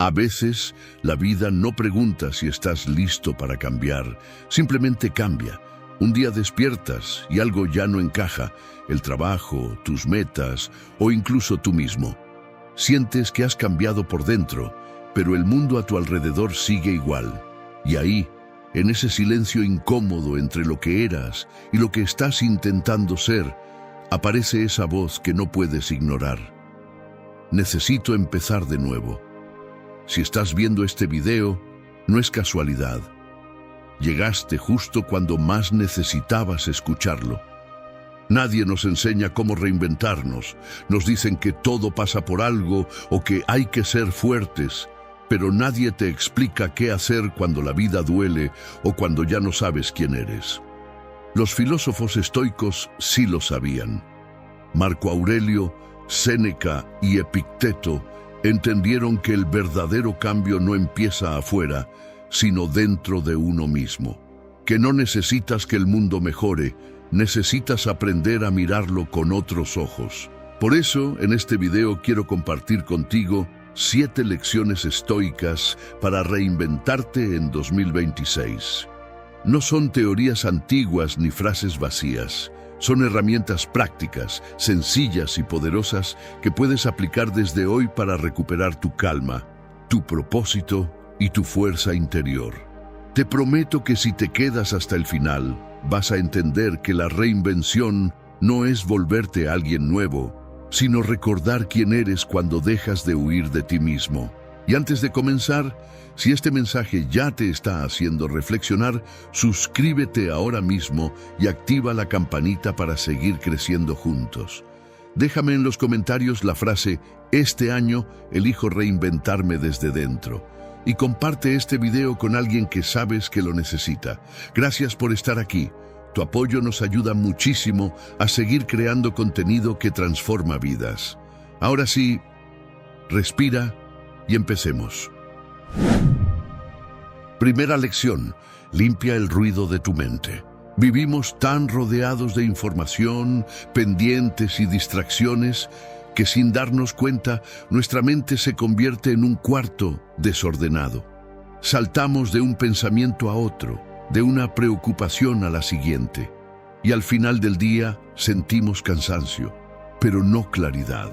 A veces, la vida no pregunta si estás listo para cambiar, simplemente cambia. Un día despiertas y algo ya no encaja, el trabajo, tus metas o incluso tú mismo. Sientes que has cambiado por dentro, pero el mundo a tu alrededor sigue igual. Y ahí, en ese silencio incómodo entre lo que eras y lo que estás intentando ser, aparece esa voz que no puedes ignorar. Necesito empezar de nuevo. Si estás viendo este video, no es casualidad. Llegaste justo cuando más necesitabas escucharlo. Nadie nos enseña cómo reinventarnos. Nos dicen que todo pasa por algo o que hay que ser fuertes, pero nadie te explica qué hacer cuando la vida duele o cuando ya no sabes quién eres. Los filósofos estoicos sí lo sabían. Marco Aurelio, Séneca y Epicteto entendieron que el verdadero cambio no empieza afuera, sino dentro de uno mismo. Que no necesitas que el mundo mejore, necesitas aprender a mirarlo con otros ojos. Por eso, en este video quiero compartir contigo 7 lecciones estoicas para reinventarte en 2026. No son teorías antiguas ni frases vacías. Son herramientas prácticas, sencillas y poderosas que puedes aplicar desde hoy para recuperar tu calma, tu propósito y tu fuerza interior. Te prometo que si te quedas hasta el final, vas a entender que la reinvención no es volverte a alguien nuevo, sino recordar quién eres cuando dejas de huir de ti mismo. Y antes de comenzar, si este mensaje ya te está haciendo reflexionar, suscríbete ahora mismo y activa la campanita para seguir creciendo juntos. Déjame en los comentarios la frase "Este año elijo reinventarme desde dentro" y comparte este video con alguien que sabes que lo necesita. Gracias por estar aquí. Tu apoyo nos ayuda muchísimo a seguir creando contenido que transforma vidas. Ahora sí, respira y empecemos. Primera lección: limpia el ruido de tu mente. Vivimos tan rodeados de información, pendientes y distracciones que sin darnos cuenta, nuestra mente se convierte en un cuarto desordenado. Saltamos de un pensamiento a otro, de una preocupación a la siguiente, y al final del día sentimos cansancio, pero no claridad.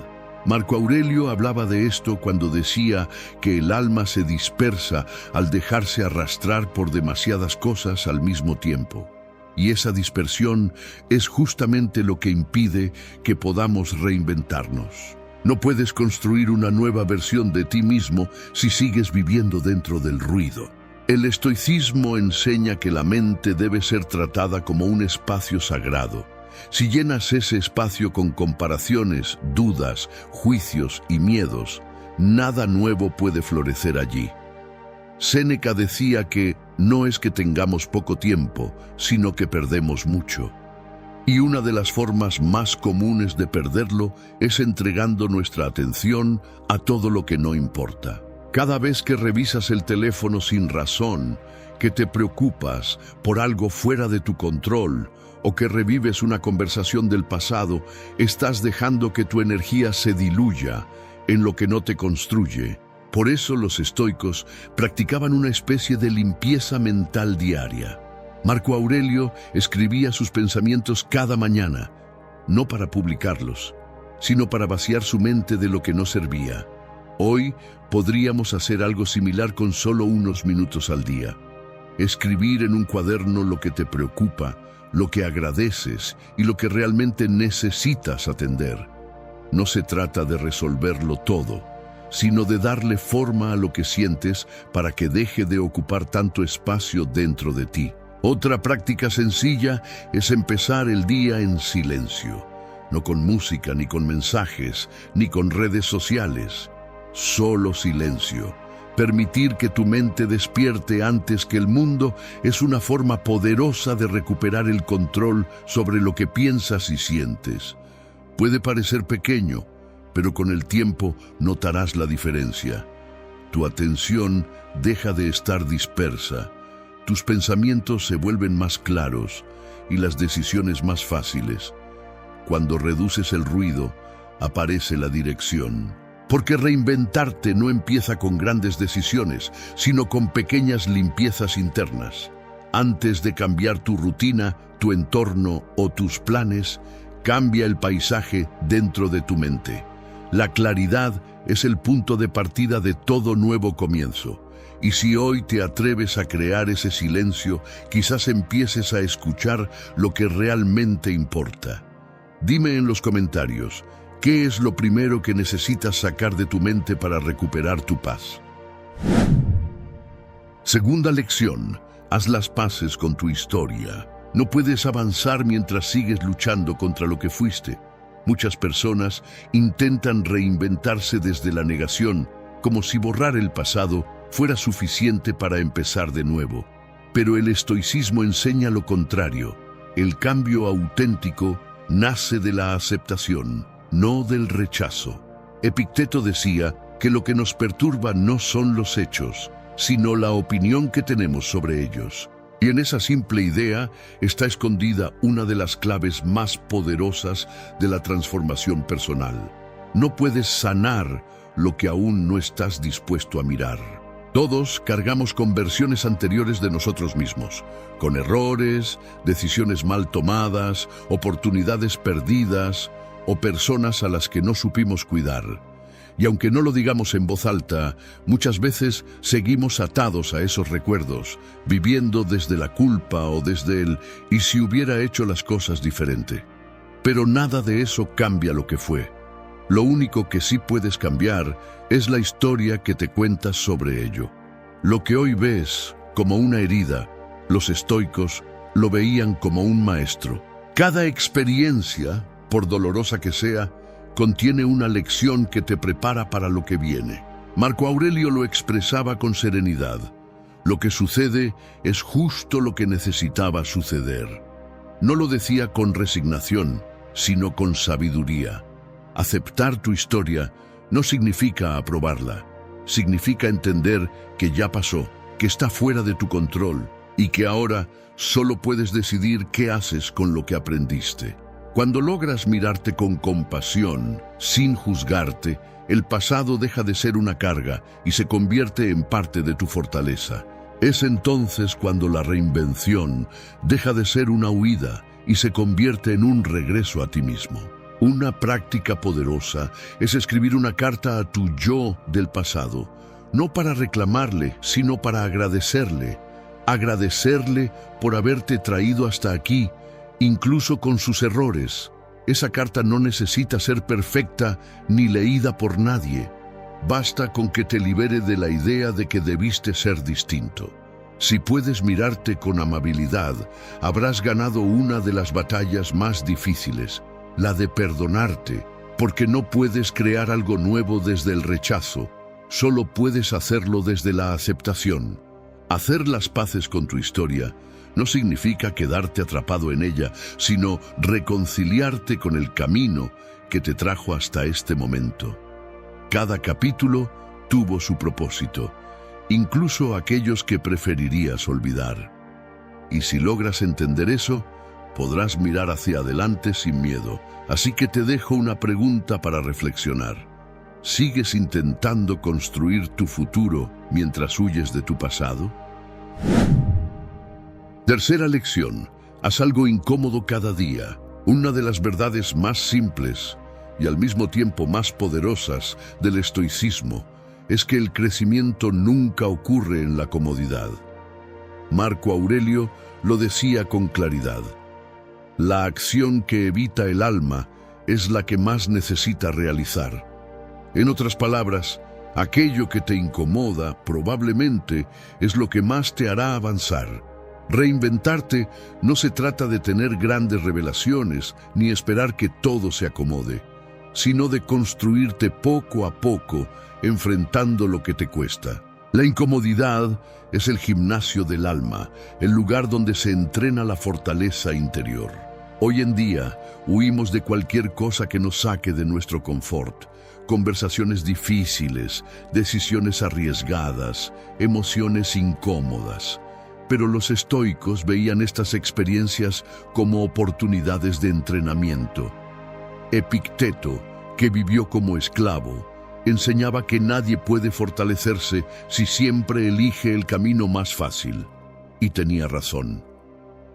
Marco Aurelio hablaba de esto cuando decía que el alma se dispersa al dejarse arrastrar por demasiadas cosas al mismo tiempo. Y esa dispersión es justamente lo que impide que podamos reinventarnos. No puedes construir una nueva versión de ti mismo si sigues viviendo dentro del ruido. El estoicismo enseña que la mente debe ser tratada como un espacio sagrado. Si llenas ese espacio con comparaciones, dudas, juicios y miedos, nada nuevo puede florecer allí. Séneca decía que no es que tengamos poco tiempo, sino que perdemos mucho. Y una de las formas más comunes de perderlo es entregando nuestra atención a todo lo que no importa. Cada vez que revisas el teléfono sin razón, que te preocupas por algo fuera de tu control o que revives una conversación del pasado, estás dejando que tu energía se diluya en lo que no te construye. Por eso los estoicos practicaban una especie de limpieza mental diaria. Marco Aurelio escribía sus pensamientos cada mañana, no para publicarlos, sino para vaciar su mente de lo que no servía. Hoy podríamos hacer algo similar con solo unos minutos al día. Escribir en un cuaderno lo que te preocupa, lo que agradeces y lo que realmente necesitas atender. No se trata de resolverlo todo, sino de darle forma a lo que sientes para que deje de ocupar tanto espacio dentro de ti. Otra práctica sencilla es empezar el día en silencio, no con música, ni con mensajes, ni con redes sociales. Solo silencio. Permitir que tu mente despierte antes que el mundo es una forma poderosa de recuperar el control sobre lo que piensas y sientes. Puede parecer pequeño, pero con el tiempo notarás la diferencia. Tu atención deja de estar dispersa, tus pensamientos se vuelven más claros y las decisiones más fáciles. Cuando reduces el ruido, aparece la dirección. Porque reinventarte no empieza con grandes decisiones, sino con pequeñas limpiezas internas. Antes de cambiar tu rutina, tu entorno o tus planes, cambia el paisaje dentro de tu mente. La claridad es el punto de partida de todo nuevo comienzo. Y si hoy te atreves a crear ese silencio, quizás empieces a escuchar lo que realmente importa. Dime en los comentarios, ¿qué es lo primero que necesitas sacar de tu mente para recuperar tu paz? Segunda lección, haz las paces con tu historia. No puedes avanzar mientras sigues luchando contra lo que fuiste. Muchas personas intentan reinventarse desde la negación, como si borrar el pasado fuera suficiente para empezar de nuevo. Pero el estoicismo enseña lo contrario. El cambio auténtico nace de la aceptación, no del rechazo. Epicteto decía que lo que nos perturba no son los hechos, sino la opinión que tenemos sobre ellos. Y en esa simple idea está escondida una de las claves más poderosas de la transformación personal. No puedes sanar lo que aún no estás dispuesto a mirar. Todos cargamos con versiones anteriores de nosotros mismos, con errores, decisiones mal tomadas, oportunidades perdidas o personas a las que no supimos cuidar. Y aunque no lo digamos en voz alta, muchas veces seguimos atados a esos recuerdos, viviendo desde la culpa o desde el «y si hubiera hecho las cosas diferente». Pero nada de eso cambia lo que fue. Lo único que sí puedes cambiar es la historia que te cuentas sobre ello. Lo que hoy ves como una herida, los estoicos lo veían como un maestro. Cada experiencia, por dolorosa que sea, contiene una lección que te prepara para lo que viene. Marco Aurelio lo expresaba con serenidad. Lo que sucede es justo lo que necesitaba suceder. No lo decía con resignación, sino con sabiduría. Aceptar tu historia no significa aprobarla. Significa entender que ya pasó, que está fuera de tu control y que ahora solo puedes decidir qué haces con lo que aprendiste. Cuando logras mirarte con compasión, sin juzgarte, el pasado deja de ser una carga y se convierte en parte de tu fortaleza. Es entonces cuando la reinvención deja de ser una huida y se convierte en un regreso a ti mismo. Una práctica poderosa es escribir una carta a tu yo del pasado, no para reclamarle, sino para agradecerle. Agradecerle por haberte traído hasta aquí, incluso con sus errores. Esa carta no necesita ser perfecta ni leída por nadie. Basta con que te libere de la idea de que debiste ser distinto. Si puedes mirarte con amabilidad, habrás ganado una de las batallas más difíciles, la de perdonarte, porque no puedes crear algo nuevo desde el rechazo, solo puedes hacerlo desde la aceptación. Hacer las paces con tu historia no significa quedarte atrapado en ella, sino reconciliarte con el camino que te trajo hasta este momento. Cada capítulo tuvo su propósito, incluso aquellos que preferirías olvidar. Y si logras entender eso, podrás mirar hacia adelante sin miedo. Así que te dejo una pregunta para reflexionar. ¿Sigues intentando construir tu futuro mientras huyes de tu pasado? Tercera lección. Haz algo incómodo cada día. Una de las verdades más simples y al mismo tiempo más poderosas del estoicismo es que el crecimiento nunca ocurre en la comodidad. Marco Aurelio lo decía con claridad. La acción que evita el alma es la que más necesita realizar. En otras palabras, aquello que te incomoda probablemente es lo que más te hará avanzar. Reinventarte no se trata de tener grandes revelaciones ni esperar que todo se acomode, sino de construirte poco a poco enfrentando lo que te cuesta. La incomodidad es el gimnasio del alma, el lugar donde se entrena la fortaleza interior. Hoy en día, huimos de cualquier cosa que nos saque de nuestro confort. Conversaciones difíciles, decisiones arriesgadas, emociones incómodas. Pero los estoicos veían estas experiencias como oportunidades de entrenamiento. Epicteto, que vivió como esclavo, Enseñaba que nadie puede fortalecerse si siempre elige el camino más fácil. Y tenía razón.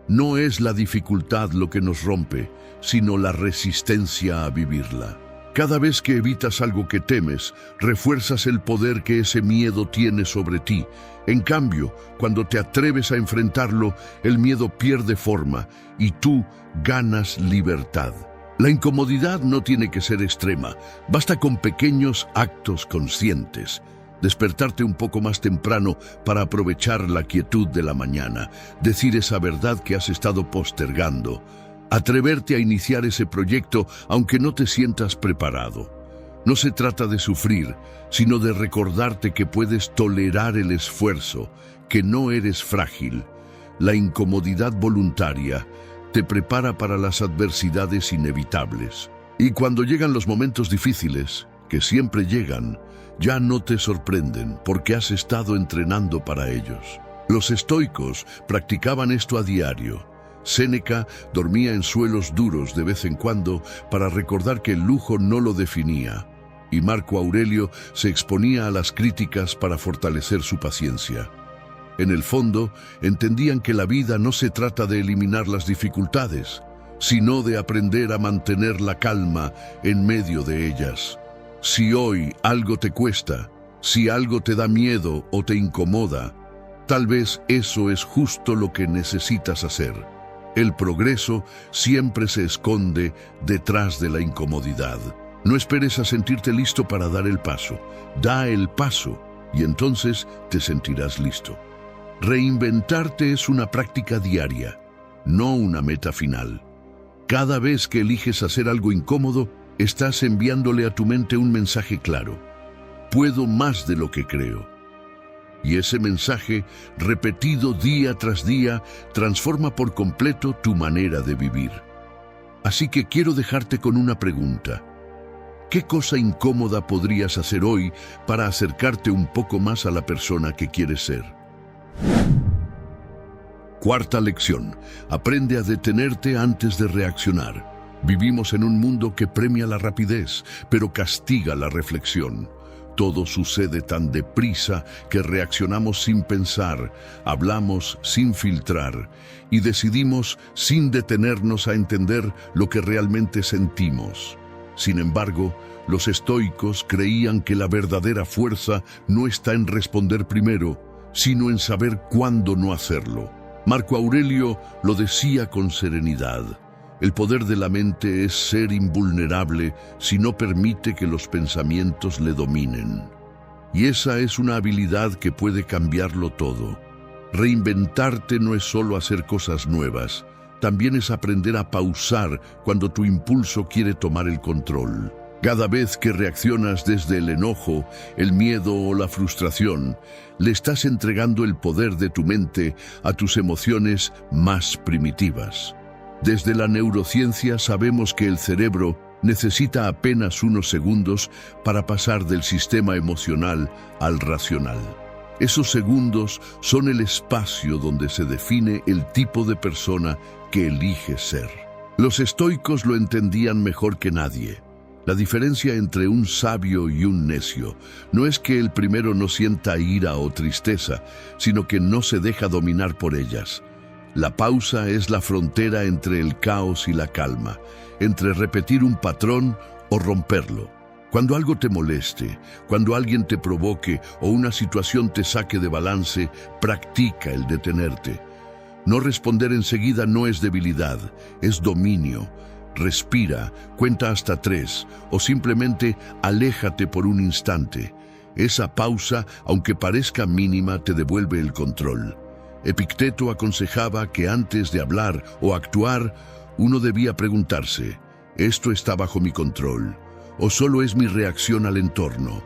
No es la dificultad lo que nos rompe, sino la resistencia a vivirla. Cada vez que evitas algo que temes, refuerzas el poder que ese miedo tiene sobre ti. En cambio, cuando te atreves a enfrentarlo, el miedo pierde forma y tú ganas libertad. La incomodidad no tiene que ser extrema, basta con pequeños actos conscientes. Despertarte un poco más temprano para aprovechar la quietud de la mañana, decir esa verdad que has estado postergando, atreverte a iniciar ese proyecto aunque no te sientas preparado. No se trata de sufrir, sino de recordarte que puedes tolerar el esfuerzo, que no eres frágil. La incomodidad voluntaria te prepara para las adversidades inevitables. Y cuando llegan los momentos difíciles, que siempre llegan, ya no te sorprenden porque has estado entrenando para ellos. Los estoicos practicaban esto a diario. Séneca dormía en suelos duros de vez en cuando para recordar que el lujo no lo definía. Y Marco Aurelio se exponía a las críticas para fortalecer su paciencia. En el fondo, entendían que la vida no se trata de eliminar las dificultades, sino de aprender a mantener la calma en medio de ellas. Si hoy algo te cuesta, si algo te da miedo o te incomoda, tal vez eso es justo lo que necesitas hacer. El progreso siempre se esconde detrás de la incomodidad. No esperes a sentirte listo para dar el paso. Da el paso y entonces te sentirás listo. Reinventarte es una práctica diaria, no una meta final. Cada vez que eliges hacer algo incómodo, estás enviándole a tu mente un mensaje claro. Puedo más de lo que creo. Y ese mensaje, repetido día tras día, transforma por completo tu manera de vivir. Así que quiero dejarte con una pregunta. ¿Qué cosa incómoda podrías hacer hoy para acercarte un poco más a la persona que quieres ser? Cuarta lección. Aprende a detenerte antes de reaccionar. Vivimos en un mundo que premia la rapidez, pero castiga la reflexión. Todo sucede tan deprisa que reaccionamos sin pensar, hablamos sin filtrar y decidimos sin detenernos a entender lo que realmente sentimos. Sin embargo, los estoicos creían que la verdadera fuerza no está en responder primero, sino en saber cuándo no hacerlo. Marco Aurelio lo decía con serenidad. El poder de la mente es ser invulnerable si no permite que los pensamientos le dominen. Y esa es una habilidad que puede cambiarlo todo. Reinventarte no es solo hacer cosas nuevas, también es aprender a pausar cuando tu impulso quiere tomar el control. Cada vez que reaccionas desde el enojo, el miedo o la frustración, le estás entregando el poder de tu mente a tus emociones más primitivas. Desde la neurociencia sabemos que el cerebro necesita apenas unos segundos para pasar del sistema emocional al racional. Esos segundos son el espacio donde se define el tipo de persona que eliges ser. Los estoicos lo entendían mejor que nadie. La diferencia entre un sabio y un necio no es que el primero no sienta ira o tristeza, sino que no se deja dominar por ellas. La pausa es la frontera entre el caos y la calma, entre repetir un patrón o romperlo. Cuando algo te moleste, cuando alguien te provoque o una situación te saque de balance, practica el detenerte. No responder enseguida no es debilidad, es dominio. Respira, cuenta hasta 3 o simplemente aléjate por un instante. Esa pausa, aunque parezca mínima, te devuelve el control. Epicteto aconsejaba que antes de hablar o actuar, uno debía preguntarse, ¿esto está bajo mi control o solo es mi reacción al entorno?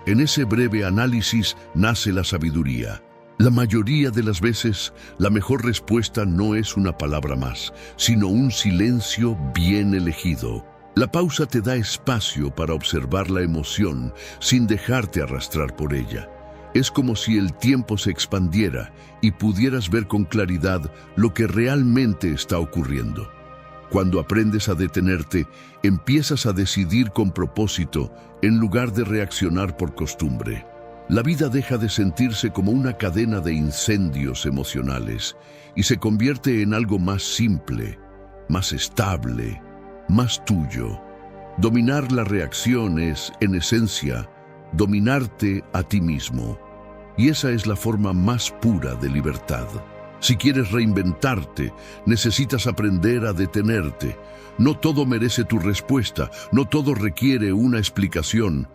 En ese breve análisis nace la sabiduría. La mayoría de las veces, la mejor respuesta no es una palabra más, sino un silencio bien elegido. La pausa te da espacio para observar la emoción sin dejarte arrastrar por ella. Es como si el tiempo se expandiera y pudieras ver con claridad lo que realmente está ocurriendo. Cuando aprendes a detenerte, empiezas a decidir con propósito en lugar de reaccionar por costumbre. La vida deja de sentirse como una cadena de incendios emocionales y se convierte en algo más simple, más estable, más tuyo. Dominar la reacción es, en esencia, dominarte a ti mismo. Y esa es la forma más pura de libertad. Si quieres reinventarte, necesitas aprender a detenerte. No todo merece tu respuesta, no todo requiere una explicación.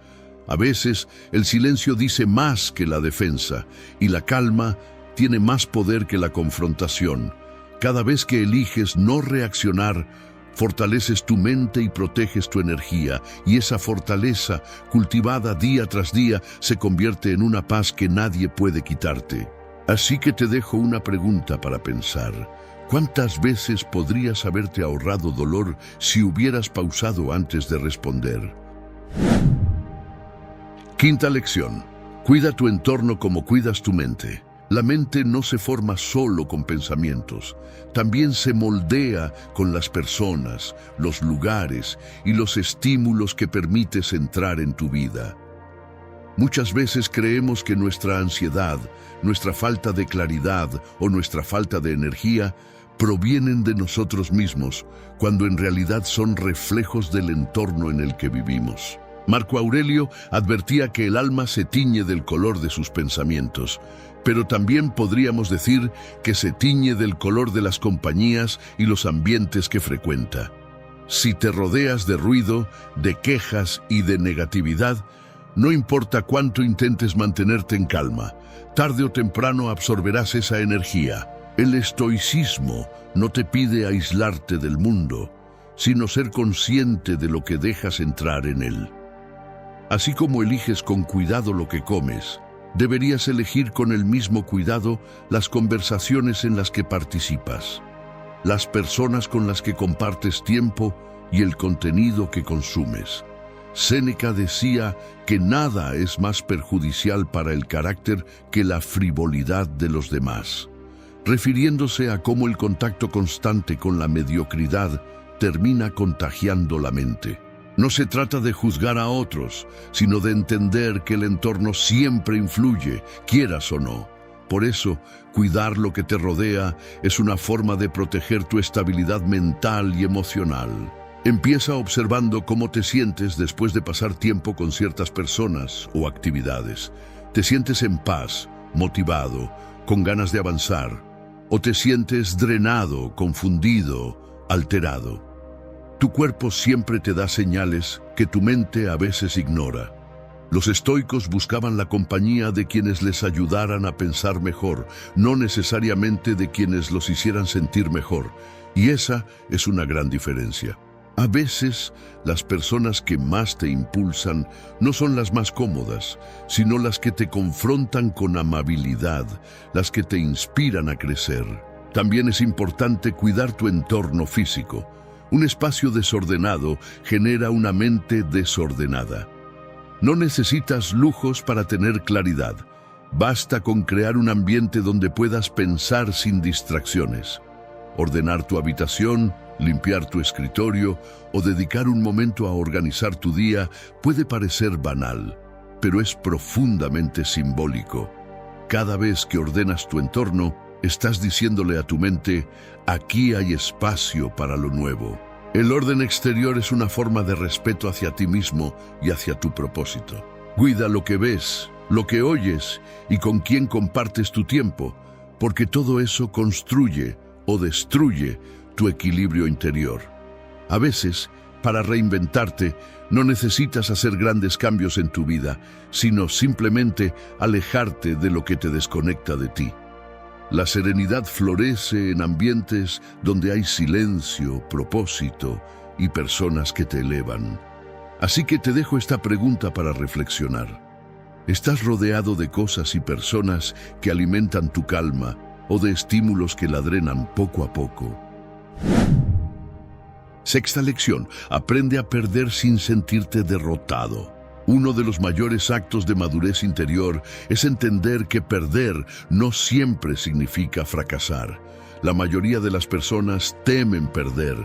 A veces, el silencio dice más que la defensa, y la calma tiene más poder que la confrontación. Cada vez que eliges no reaccionar, fortaleces tu mente y proteges tu energía, y esa fortaleza, cultivada día tras día, se convierte en una paz que nadie puede quitarte. Así que te dejo una pregunta para pensar. ¿Cuántas veces podrías haberte ahorrado dolor si hubieras pausado antes de responder? Quinta lección. Cuida tu entorno como cuidas tu mente. La mente no se forma solo con pensamientos, también se moldea con las personas, los lugares y los estímulos que permites entrar en tu vida. Muchas veces creemos que nuestra ansiedad, nuestra falta de claridad o nuestra falta de energía provienen de nosotros mismos, cuando en realidad son reflejos del entorno en el que vivimos. Marco Aurelio advertía que el alma se tiñe del color de sus pensamientos, pero también podríamos decir que se tiñe del color de las compañías y los ambientes que frecuenta. Si te rodeas de ruido, de quejas y de negatividad, no importa cuánto intentes mantenerte en calma, tarde o temprano absorberás esa energía. El estoicismo no te pide aislarte del mundo, sino ser consciente de lo que dejas entrar en él. Así como eliges con cuidado lo que comes, deberías elegir con el mismo cuidado las conversaciones en las que participas, las personas con las que compartes tiempo y el contenido que consumes. Séneca decía que nada es más perjudicial para el carácter que la frivolidad de los demás, refiriéndose a cómo el contacto constante con la mediocridad termina contagiando la mente. No se trata de juzgar a otros, sino de entender que el entorno siempre influye, quieras o no. Por eso, cuidar lo que te rodea es una forma de proteger tu estabilidad mental y emocional. Empieza observando cómo te sientes después de pasar tiempo con ciertas personas o actividades. ¿Te sientes en paz, motivado, con ganas de avanzar? ¿O te sientes drenado, confundido, alterado? Tu cuerpo siempre te da señales que tu mente a veces ignora. Los estoicos buscaban la compañía de quienes les ayudaran a pensar mejor, no necesariamente de quienes los hicieran sentir mejor. Y esa es una gran diferencia. A veces, las personas que más te impulsan no son las más cómodas, sino las que te confrontan con amabilidad, las que te inspiran a crecer. También es importante cuidar tu entorno físico. Un espacio desordenado genera una mente desordenada. No necesitas lujos para tener claridad. Basta con crear un ambiente donde puedas pensar sin distracciones. Ordenar tu habitación, limpiar tu escritorio o dedicar un momento a organizar tu día puede parecer banal, pero es profundamente simbólico. Cada vez que ordenas tu entorno, estás diciéndole a tu mente, aquí hay espacio para lo nuevo. El orden exterior es una forma de respeto hacia ti mismo y hacia tu propósito. Cuida lo que ves, lo que oyes y con quién compartes tu tiempo, porque todo eso construye o destruye tu equilibrio interior. A veces, para reinventarte, no necesitas hacer grandes cambios en tu vida, sino simplemente alejarte de lo que te desconecta de ti. La serenidad florece en ambientes donde hay silencio, propósito y personas que te elevan. Así que te dejo esta pregunta para reflexionar. ¿Estás rodeado de cosas y personas que alimentan tu calma o de estímulos que la drenan poco a poco? Sexta lección. Aprende a perder sin sentirte derrotado. Uno de los mayores actos de madurez interior es entender que perder no siempre significa fracasar. La mayoría de las personas temen perder,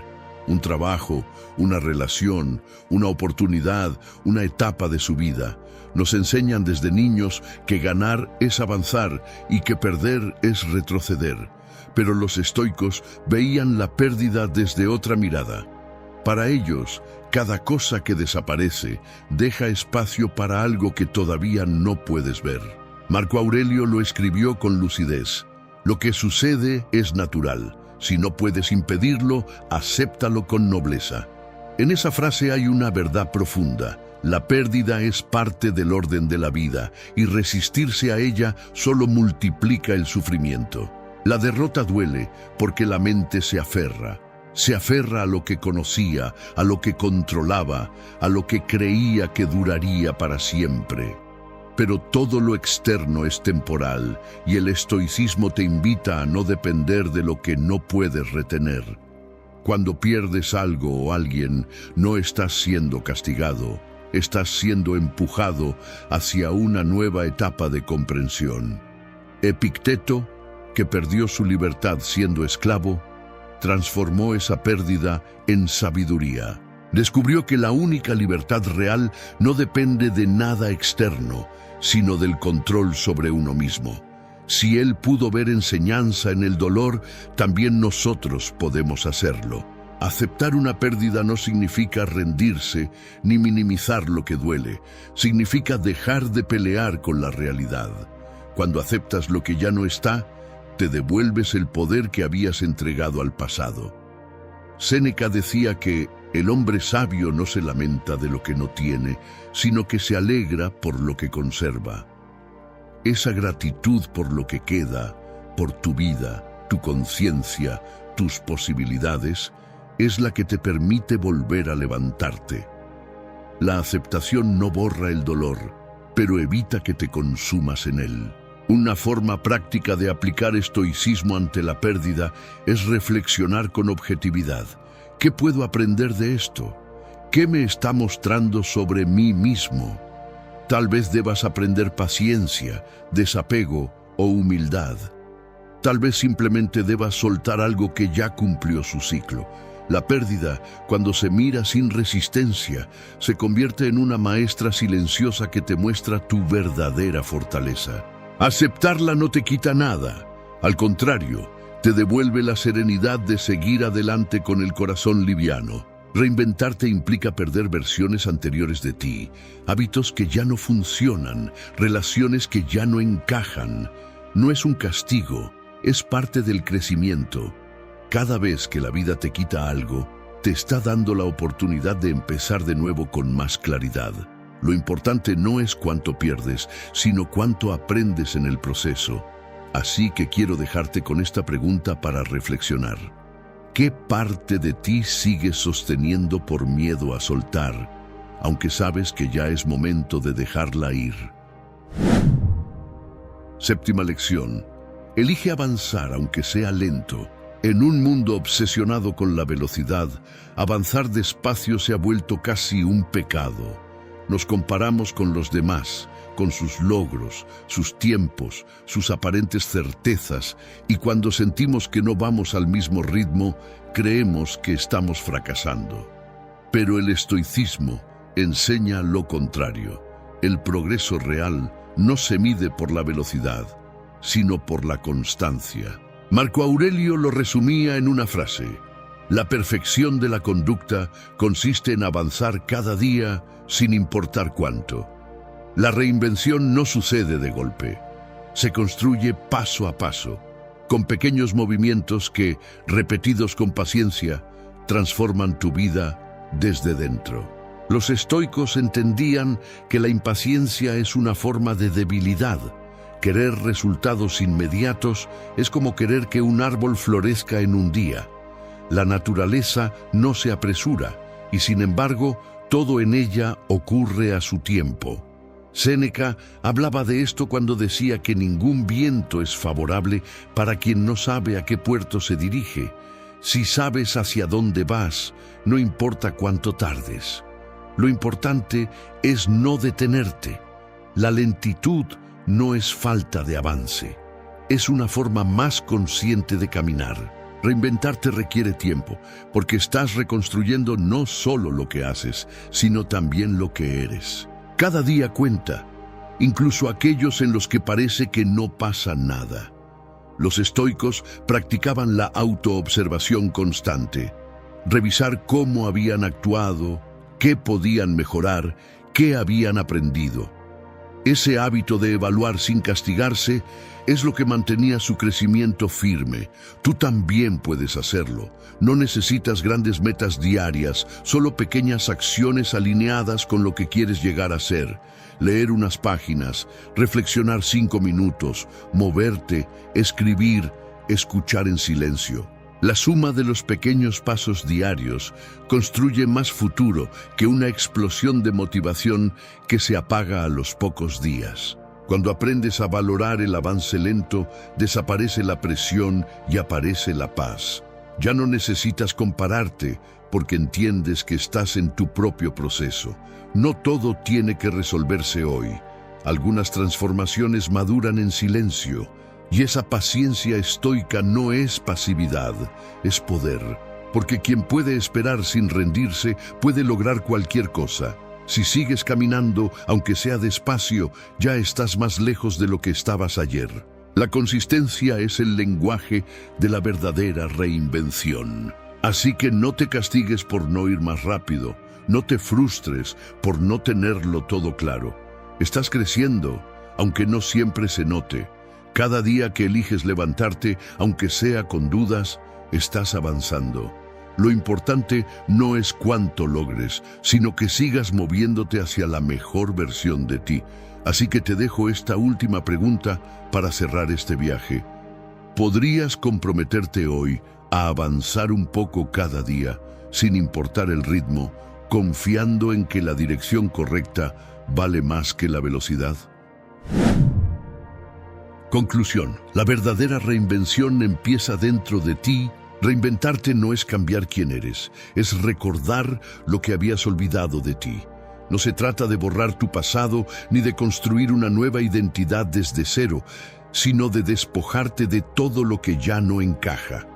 un trabajo, una relación, una oportunidad, una etapa de su vida. Nos enseñan desde niños que ganar es avanzar y que perder es retroceder. Pero los estoicos veían la pérdida desde otra mirada. Para ellos, cada cosa que desaparece deja espacio para algo que todavía no puedes ver. Marco Aurelio lo escribió con lucidez. Lo que sucede es natural. Si no puedes impedirlo, acéptalo con nobleza. En esa frase hay una verdad profunda. La pérdida es parte del orden de la vida y resistirse a ella solo multiplica el sufrimiento. La derrota duele porque la mente se aferra. Se aferra a lo que conocía, a lo que controlaba, a lo que creía que duraría para siempre. Pero todo lo externo es temporal y el estoicismo te invita a no depender de lo que no puedes retener. Cuando pierdes algo o alguien, no estás siendo castigado, estás siendo empujado hacia una nueva etapa de comprensión. Epicteto, que perdió su libertad siendo esclavo, transformó esa pérdida en sabiduría. Descubrió que la única libertad real no depende de nada externo, sino del control sobre uno mismo. Si él pudo ver enseñanza en el dolor, también nosotros podemos hacerlo. Aceptar una pérdida no significa rendirse ni minimizar lo que duele. Significa dejar de pelear con la realidad. Cuando aceptas lo que ya no está, te devuelves el poder que habías entregado al pasado. Séneca decía que el hombre sabio no se lamenta de lo que no tiene, sino que se alegra por lo que conserva. Esa gratitud por lo que queda, por tu vida, tu conciencia, tus posibilidades, es la que te permite volver a levantarte. La aceptación no borra el dolor, pero evita que te consumas en él. Una forma práctica de aplicar estoicismo ante la pérdida es reflexionar con objetividad. ¿Qué puedo aprender de esto? ¿Qué me está mostrando sobre mí mismo? Tal vez debas aprender paciencia, desapego o humildad. Tal vez simplemente debas soltar algo que ya cumplió su ciclo. La pérdida, cuando se mira sin resistencia, se convierte en una maestra silenciosa que te muestra tu verdadera fortaleza. Aceptarla no te quita nada. Al contrario, te devuelve la serenidad de seguir adelante con el corazón liviano. Reinventarte implica perder versiones anteriores de ti, hábitos que ya no funcionan, relaciones que ya no encajan. No es un castigo, es parte del crecimiento. Cada vez que la vida te quita algo, te está dando la oportunidad de empezar de nuevo con más claridad. Lo importante no es cuánto pierdes, sino cuánto aprendes en el proceso. Así que quiero dejarte con esta pregunta para reflexionar. ¿Qué parte de ti sigues sosteniendo por miedo a soltar, aunque sabes que ya es momento de dejarla ir? Séptima lección. Elige avanzar aunque sea lento. En un mundo obsesionado con la velocidad, avanzar despacio se ha vuelto casi un pecado. Nos comparamos con los demás, con sus logros, sus tiempos, sus aparentes certezas, y cuando sentimos que no vamos al mismo ritmo, creemos que estamos fracasando. Pero el estoicismo enseña lo contrario. El progreso real no se mide por la velocidad, sino por la constancia. Marco Aurelio lo resumía en una frase: la perfección de la conducta consiste en avanzar cada día sin importar cuánto. La reinvención no sucede de golpe, se construye paso a paso, con pequeños movimientos que, repetidos con paciencia, transforman tu vida desde dentro. Los estoicos entendían que la impaciencia es una forma de debilidad. Querer resultados inmediatos es como querer que un árbol florezca en un día. La naturaleza no se apresura y, sin embargo, todo en ella ocurre a su tiempo. Séneca hablaba de esto cuando decía que ningún viento es favorable para quien no sabe a qué puerto se dirige. Si sabes hacia dónde vas, no importa cuánto tardes. Lo importante es no detenerte. La lentitud no es falta de avance, es una forma más consciente de caminar. Reinventarte requiere tiempo, porque estás reconstruyendo no solo lo que haces, sino también lo que eres. Cada día cuenta, incluso aquellos en los que parece que no pasa nada. Los estoicos practicaban la autoobservación constante, revisar cómo habían actuado, qué podían mejorar, qué habían aprendido. Ese hábito de evaluar sin castigarse es lo que mantenía su crecimiento firme. Tú también puedes hacerlo. No necesitas grandes metas diarias, solo pequeñas acciones alineadas con lo que quieres llegar a ser. Leer unas páginas, reflexionar 5 minutos, moverte, escribir, escuchar en silencio. La suma de los pequeños pasos diarios construye más futuro que una explosión de motivación que se apaga a los pocos días. Cuando aprendes a valorar el avance lento, desaparece la presión y aparece la paz. Ya no necesitas compararte porque entiendes que estás en tu propio proceso. No todo tiene que resolverse hoy. Algunas transformaciones maduran en silencio. Y esa paciencia estoica no es pasividad, es poder. Porque quien puede esperar sin rendirse puede lograr cualquier cosa. Si sigues caminando, aunque sea despacio, ya estás más lejos de lo que estabas ayer. La consistencia es el lenguaje de la verdadera reinvención. Así que no te castigues por no ir más rápido. No te frustres por no tenerlo todo claro. Estás creciendo, aunque no siempre se note. Cada día que eliges levantarte, aunque sea con dudas, estás avanzando. Lo importante no es cuánto logres, sino que sigas moviéndote hacia la mejor versión de ti. Así que te dejo esta última pregunta para cerrar este viaje. ¿Podrías comprometerte hoy a avanzar un poco cada día, sin importar el ritmo, confiando en que la dirección correcta vale más que la velocidad? Conclusión. La verdadera reinvención empieza dentro de ti. Reinventarte no es cambiar quién eres, es recordar lo que habías olvidado de ti. No se trata de borrar tu pasado ni de construir una nueva identidad desde cero, sino de despojarte de todo lo que ya no encaja.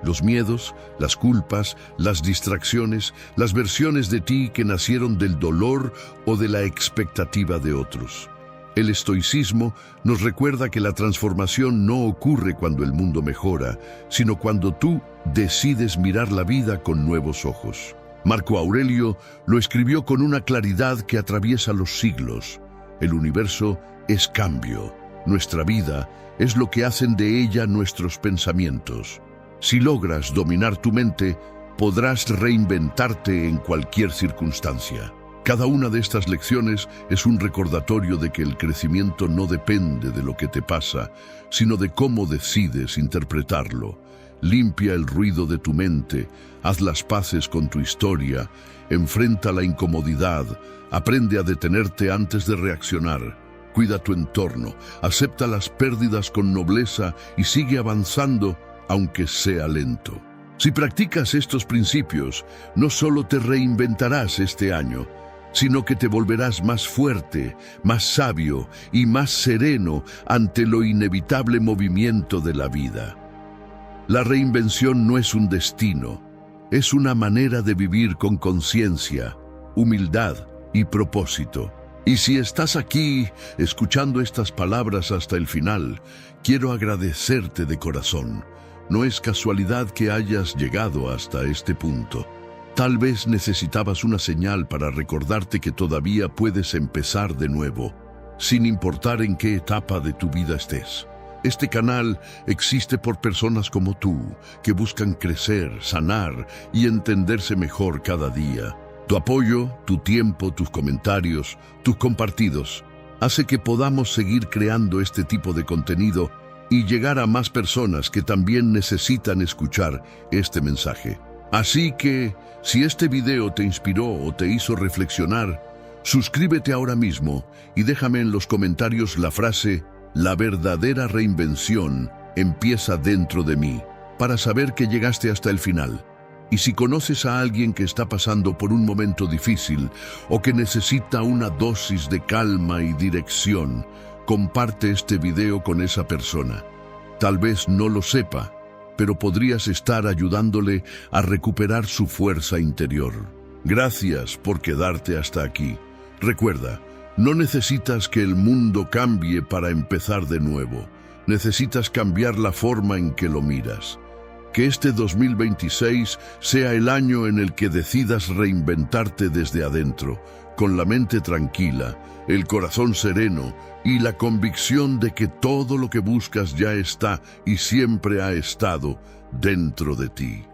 Los miedos, las culpas, las distracciones, las versiones de ti que nacieron del dolor o de la expectativa de otros. El estoicismo nos recuerda que la transformación no ocurre cuando el mundo mejora, sino cuando tú decides mirar la vida con nuevos ojos. Marco Aurelio lo escribió con una claridad que atraviesa los siglos. El universo es cambio. Nuestra vida es lo que hacen de ella nuestros pensamientos. Si logras dominar tu mente, podrás reinventarte en cualquier circunstancia. Cada una de estas lecciones es un recordatorio de que el crecimiento no depende de lo que te pasa, sino de cómo decides interpretarlo. Limpia el ruido de tu mente, haz las paces con tu historia, enfrenta la incomodidad, aprende a detenerte antes de reaccionar. Cuida tu entorno, acepta las pérdidas con nobleza y sigue avanzando, aunque sea lento. Si practicas estos principios, no solo te reinventarás este año, sino que te volverás más fuerte, más sabio y más sereno ante lo inevitable movimiento de la vida. La reinvención no es un destino, es una manera de vivir con conciencia, humildad y propósito. Y si estás aquí escuchando estas palabras hasta el final, quiero agradecerte de corazón. No es casualidad que hayas llegado hasta este punto. Tal vez necesitabas una señal para recordarte que todavía puedes empezar de nuevo, sin importar en qué etapa de tu vida estés. Este canal existe por personas como tú, que buscan crecer, sanar y entenderse mejor cada día. Tu apoyo, tu tiempo, tus comentarios, tus compartidos, hace que podamos seguir creando este tipo de contenido y llegar a más personas que también necesitan escuchar este mensaje. Así que, si este video te inspiró o te hizo reflexionar, suscríbete ahora mismo y déjame en los comentarios la frase "La verdadera reinvención empieza dentro de mí", para saber que llegaste hasta el final. Y si conoces a alguien que está pasando por un momento difícil o que necesita una dosis de calma y dirección, comparte este video con esa persona. Tal vez no lo sepa, pero podrías estar ayudándole a recuperar su fuerza interior. Gracias por quedarte hasta aquí. Recuerda, no necesitas que el mundo cambie para empezar de nuevo. Necesitas cambiar la forma en que lo miras. Que este 2026 sea el año en el que decidas reinventarte desde adentro, con la mente tranquila, el corazón sereno y la convicción de que todo lo que buscas ya está y siempre ha estado dentro de ti.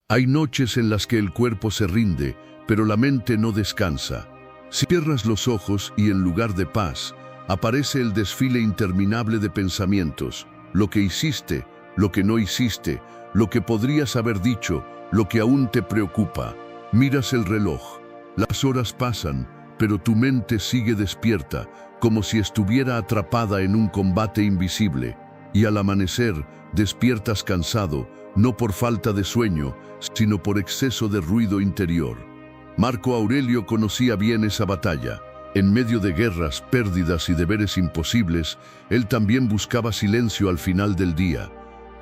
Hay noches en las que el cuerpo se rinde, pero la mente no descansa. Si cierras los ojos y en lugar de paz, aparece el desfile interminable de pensamientos, lo que hiciste, lo que no hiciste, lo que podrías haber dicho, lo que aún te preocupa. Miras el reloj, las horas pasan, pero tu mente sigue despierta, como si estuviera atrapada en un combate invisible, y al amanecer despiertas cansado, no por falta de sueño, sino por exceso de ruido interior. Marco Aurelio conocía bien esa batalla. En medio de guerras, pérdidas y deberes imposibles, él también buscaba silencio al final del día.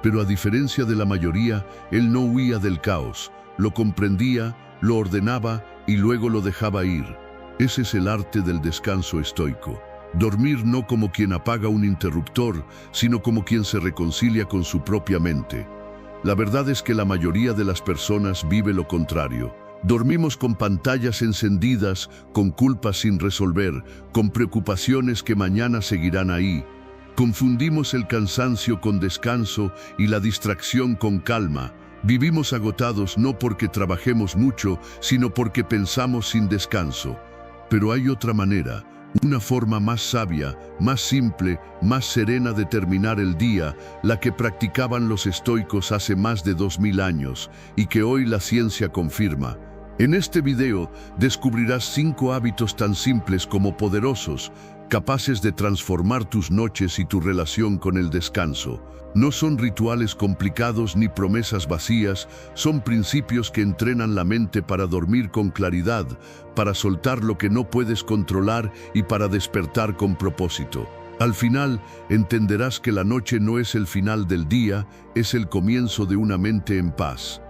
Pero a diferencia de la mayoría, él no huía del caos, lo comprendía, lo ordenaba y luego lo dejaba ir. Ese es el arte del descanso estoico. Dormir no como quien apaga un interruptor, sino como quien se reconcilia con su propia mente. La verdad es que la mayoría de las personas vive lo contrario. Dormimos con pantallas encendidas, con culpas sin resolver, con preocupaciones que mañana seguirán ahí. Confundimos el cansancio con descanso y la distracción con calma. Vivimos agotados no porque trabajemos mucho, sino porque pensamos sin descanso. Pero hay otra manera, una forma más sabia, más simple, más serena de terminar el día, la que practicaban los estoicos hace más de 2000 años y que hoy la ciencia confirma. En este video descubrirás 5 hábitos tan simples como poderosos, capaces de transformar tus noches y tu relación con el descanso. No son rituales complicados ni promesas vacías, son principios que entrenan la mente para dormir con claridad, para soltar lo que no puedes controlar y para despertar con propósito. Al final, entenderás que la noche no es el final del día, es el comienzo de una mente en paz.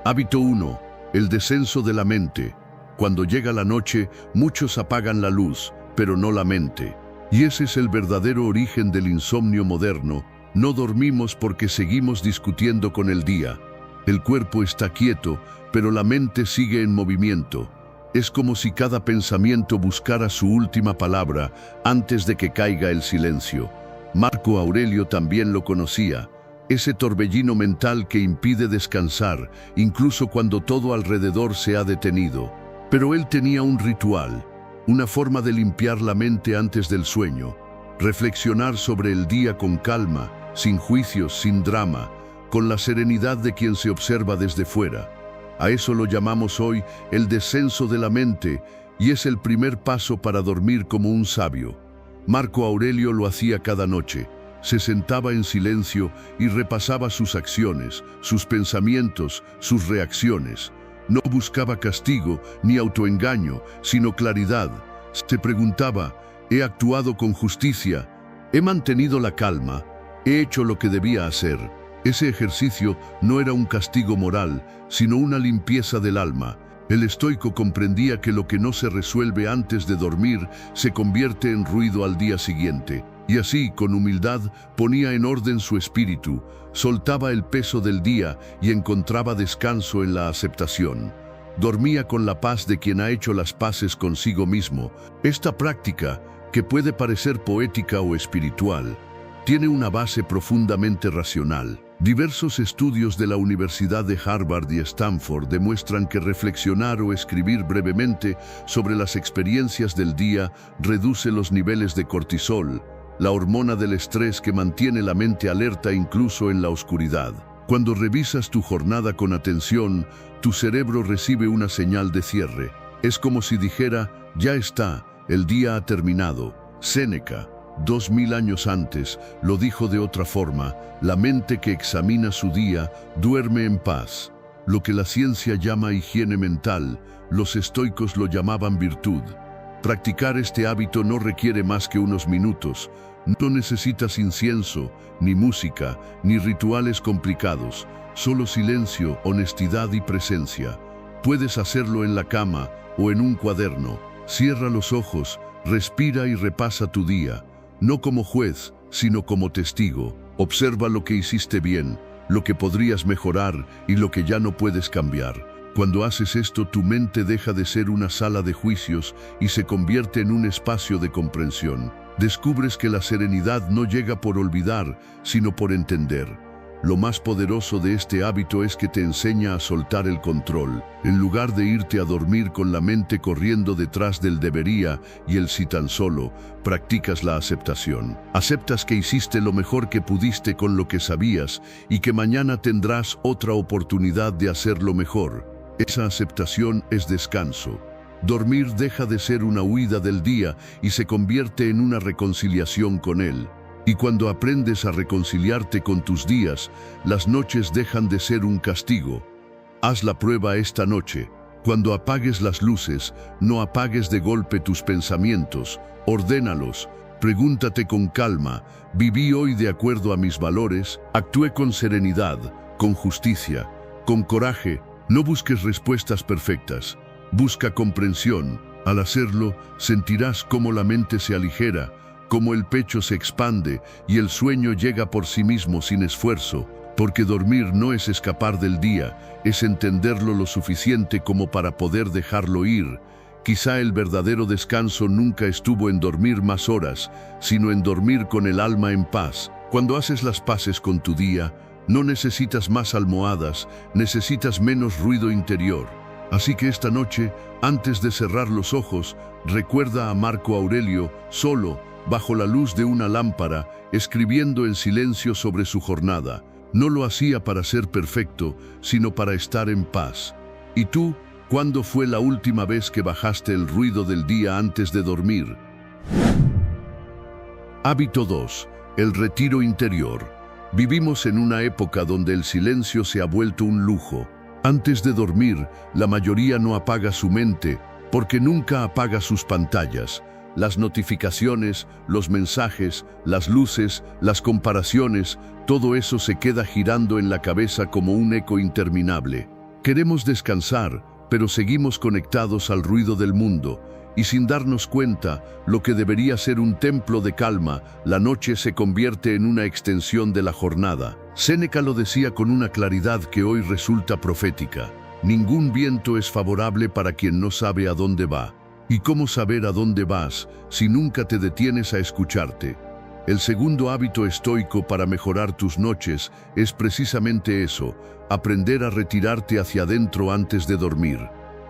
Hábito 1. El descenso de la mente. Cuando llega la noche, muchos apagan la luz, pero no la mente. Y ese es el verdadero origen del insomnio moderno. No dormimos porque seguimos discutiendo con el día. El cuerpo está quieto, pero la mente sigue en movimiento. Es como si cada pensamiento buscara su última palabra antes de que caiga el silencio. Marco Aurelio también lo conocía. Ese torbellino mental que impide descansar, incluso cuando todo alrededor se ha detenido. Pero él tenía un ritual, una forma de limpiar la mente antes del sueño, reflexionar sobre el día con calma, sin juicios, sin drama, con la serenidad de quien se observa desde fuera. A eso lo llamamos hoy el descenso de la mente, y es el primer paso para dormir como un sabio. Marco Aurelio lo hacía cada noche. Se sentaba en silencio y repasaba sus acciones, sus pensamientos, sus reacciones. No buscaba castigo ni autoengaño, sino claridad. Se preguntaba, ¿he actuado con justicia? ¿He mantenido la calma? ¿He hecho lo que debía hacer? Ese ejercicio no era un castigo moral, sino una limpieza del alma. El estoico comprendía que lo que no se resuelve antes de dormir se convierte en ruido al día siguiente. Y así, con humildad, ponía en orden su espíritu, soltaba el peso del día y encontraba descanso en la aceptación. Dormía con la paz de quien ha hecho las paces consigo mismo. Esta práctica, que puede parecer poética o espiritual, tiene una base profundamente racional. Diversos estudios de la Universidad de Harvard y Stanford demuestran que reflexionar o escribir brevemente sobre las experiencias del día reduce los niveles de cortisol, la hormona del estrés que mantiene la mente alerta incluso en la oscuridad. Cuando revisas tu jornada con atención, tu cerebro recibe una señal de cierre. Es como si dijera, ya está, el día ha terminado. Séneca, 2000 años antes, lo dijo de otra forma: la mente que examina su día duerme en paz. Lo que la ciencia llama higiene mental, los estoicos lo llamaban virtud. Practicar este hábito no requiere más que unos minutos. No necesitas incienso, ni música, ni rituales complicados. Solo silencio, honestidad y presencia. Puedes hacerlo en la cama o en un cuaderno. Cierra los ojos, respira y repasa tu día. No como juez, sino como testigo. Observa lo que hiciste bien, lo que podrías mejorar y lo que ya no puedes cambiar. Cuando haces esto, tu mente deja de ser una sala de juicios y se convierte en un espacio de comprensión. Descubres que la serenidad no llega por olvidar, sino por entender. Lo más poderoso de este hábito es que te enseña a soltar el control. En lugar de irte a dormir con la mente corriendo detrás del debería y el si tan solo, practicas la aceptación. Aceptas que hiciste lo mejor que pudiste con lo que sabías y que mañana tendrás otra oportunidad de hacerlo mejor. Esa aceptación es descanso. Dormir deja de ser una huida del día y se convierte en una reconciliación con él. Y cuando aprendes a reconciliarte con tus días, las noches dejan de ser un castigo. Haz la prueba esta noche. Cuando apagues las luces, no apagues de golpe tus pensamientos, ordénalos. Pregúntate con calma, ¿viví hoy de acuerdo a mis valores? ¿Actué con serenidad, con justicia, con coraje? No busques respuestas perfectas, busca comprensión. Al hacerlo, sentirás cómo la mente se aligera, cómo el pecho se expande y el sueño llega por sí mismo sin esfuerzo, porque dormir no es escapar del día, es entenderlo lo suficiente como para poder dejarlo ir. Quizá el verdadero descanso nunca estuvo en dormir más horas, sino en dormir con el alma en paz. Cuando haces las paces con tu día, no necesitas más almohadas, necesitas menos ruido interior. Así que esta noche, antes de cerrar los ojos, recuerda a Marco Aurelio, solo, bajo la luz de una lámpara, escribiendo en silencio sobre su jornada. No lo hacía para ser perfecto, sino para estar en paz. ¿Y tú, cuándo fue la última vez que bajaste el ruido del día antes de dormir? Hábito 2. El retiro interior. Vivimos en una época donde el silencio se ha vuelto un lujo. Antes de dormir, la mayoría no apaga su mente, porque nunca apaga sus pantallas. Las notificaciones, los mensajes, las luces, las comparaciones, todo eso se queda girando en la cabeza como un eco interminable. Queremos descansar, pero seguimos conectados al ruido del mundo, y sin darnos cuenta, lo que debería ser un templo de calma, la noche se convierte en una extensión de la jornada. Séneca lo decía con una claridad que hoy resulta profética. Ningún viento es favorable para quien no sabe a dónde va. ¿Y cómo saber a dónde vas si nunca te detienes a escucharte? El segundo hábito estoico para mejorar tus noches es precisamente eso, aprender a retirarte hacia adentro antes de dormir.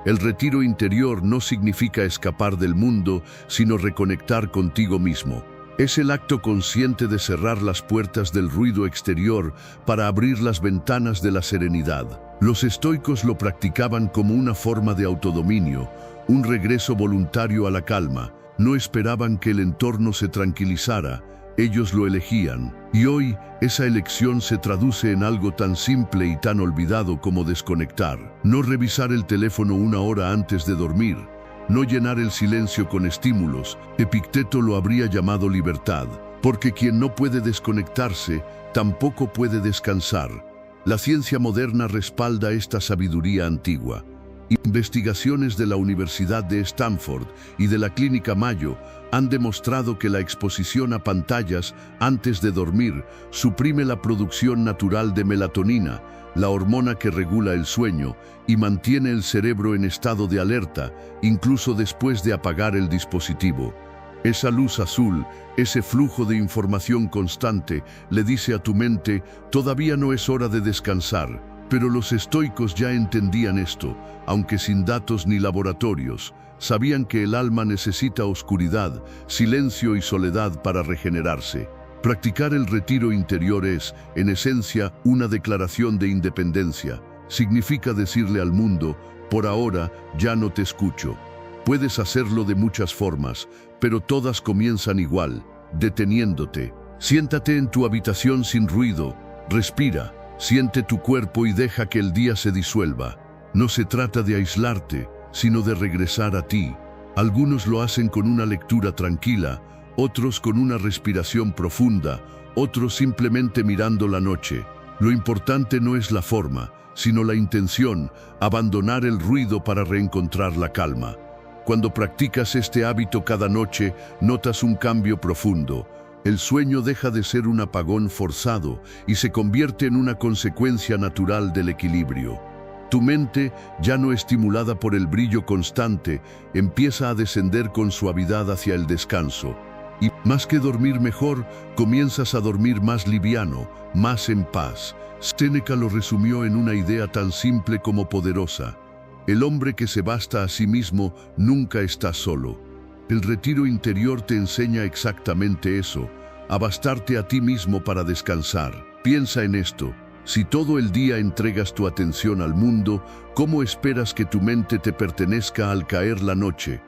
El retiro interior no significa escapar del mundo, sino reconectar contigo mismo. Es el acto consciente de cerrar las puertas del ruido exterior para abrir las ventanas de la serenidad. Los estoicos lo practicaban como una forma de autodominio, un regreso voluntario a la calma. No esperaban que el entorno se tranquilizara, ellos lo elegían. Y hoy, esa elección se traduce en algo tan simple y tan olvidado como desconectar. No revisar el teléfono una hora antes de dormir. No llenar el silencio con estímulos. Epicteto lo habría llamado libertad, porque quien no puede desconectarse, tampoco puede descansar. La ciencia moderna respalda esta sabiduría antigua. Investigaciones de la Universidad de Stanford y de la Clínica Mayo han demostrado que la exposición a pantallas antes de dormir suprime la producción natural de melatonina, la hormona que regula el sueño y mantiene el cerebro en estado de alerta, incluso después de apagar el dispositivo. Esa luz azul, ese flujo de información constante, le dice a tu mente, todavía no es hora de descansar. Pero los estoicos ya entendían esto, aunque sin datos ni laboratorios. Sabían que el alma necesita oscuridad, silencio y soledad para regenerarse. Practicar el retiro interior es, en esencia, una declaración de independencia. Significa decirle al mundo, por ahora ya no te escucho. Puedes hacerlo de muchas formas, pero todas comienzan igual, deteniéndote. Siéntate en tu habitación sin ruido, respira. Siente tu cuerpo y deja que el día se disuelva. No se trata de aislarte, sino de regresar a ti. Algunos lo hacen con una lectura tranquila, otros con una respiración profunda, otros simplemente mirando la noche. Lo importante no es la forma, sino la intención, abandonar el ruido para reencontrar la calma. Cuando practicas este hábito cada noche, notas un cambio profundo. El sueño deja de ser un apagón forzado y se convierte en una consecuencia natural del equilibrio. Tu mente, ya no estimulada por el brillo constante, empieza a descender con suavidad hacia el descanso. Y más que dormir mejor, comienzas a dormir más liviano, más en paz. Séneca lo resumió en una idea tan simple como poderosa. El hombre que se basta a sí mismo nunca está solo. El retiro interior te enseña exactamente eso, a bastarte a ti mismo para descansar. Piensa en esto. Si todo el día entregas tu atención al mundo, ¿cómo esperas que tu mente te pertenezca al caer la noche?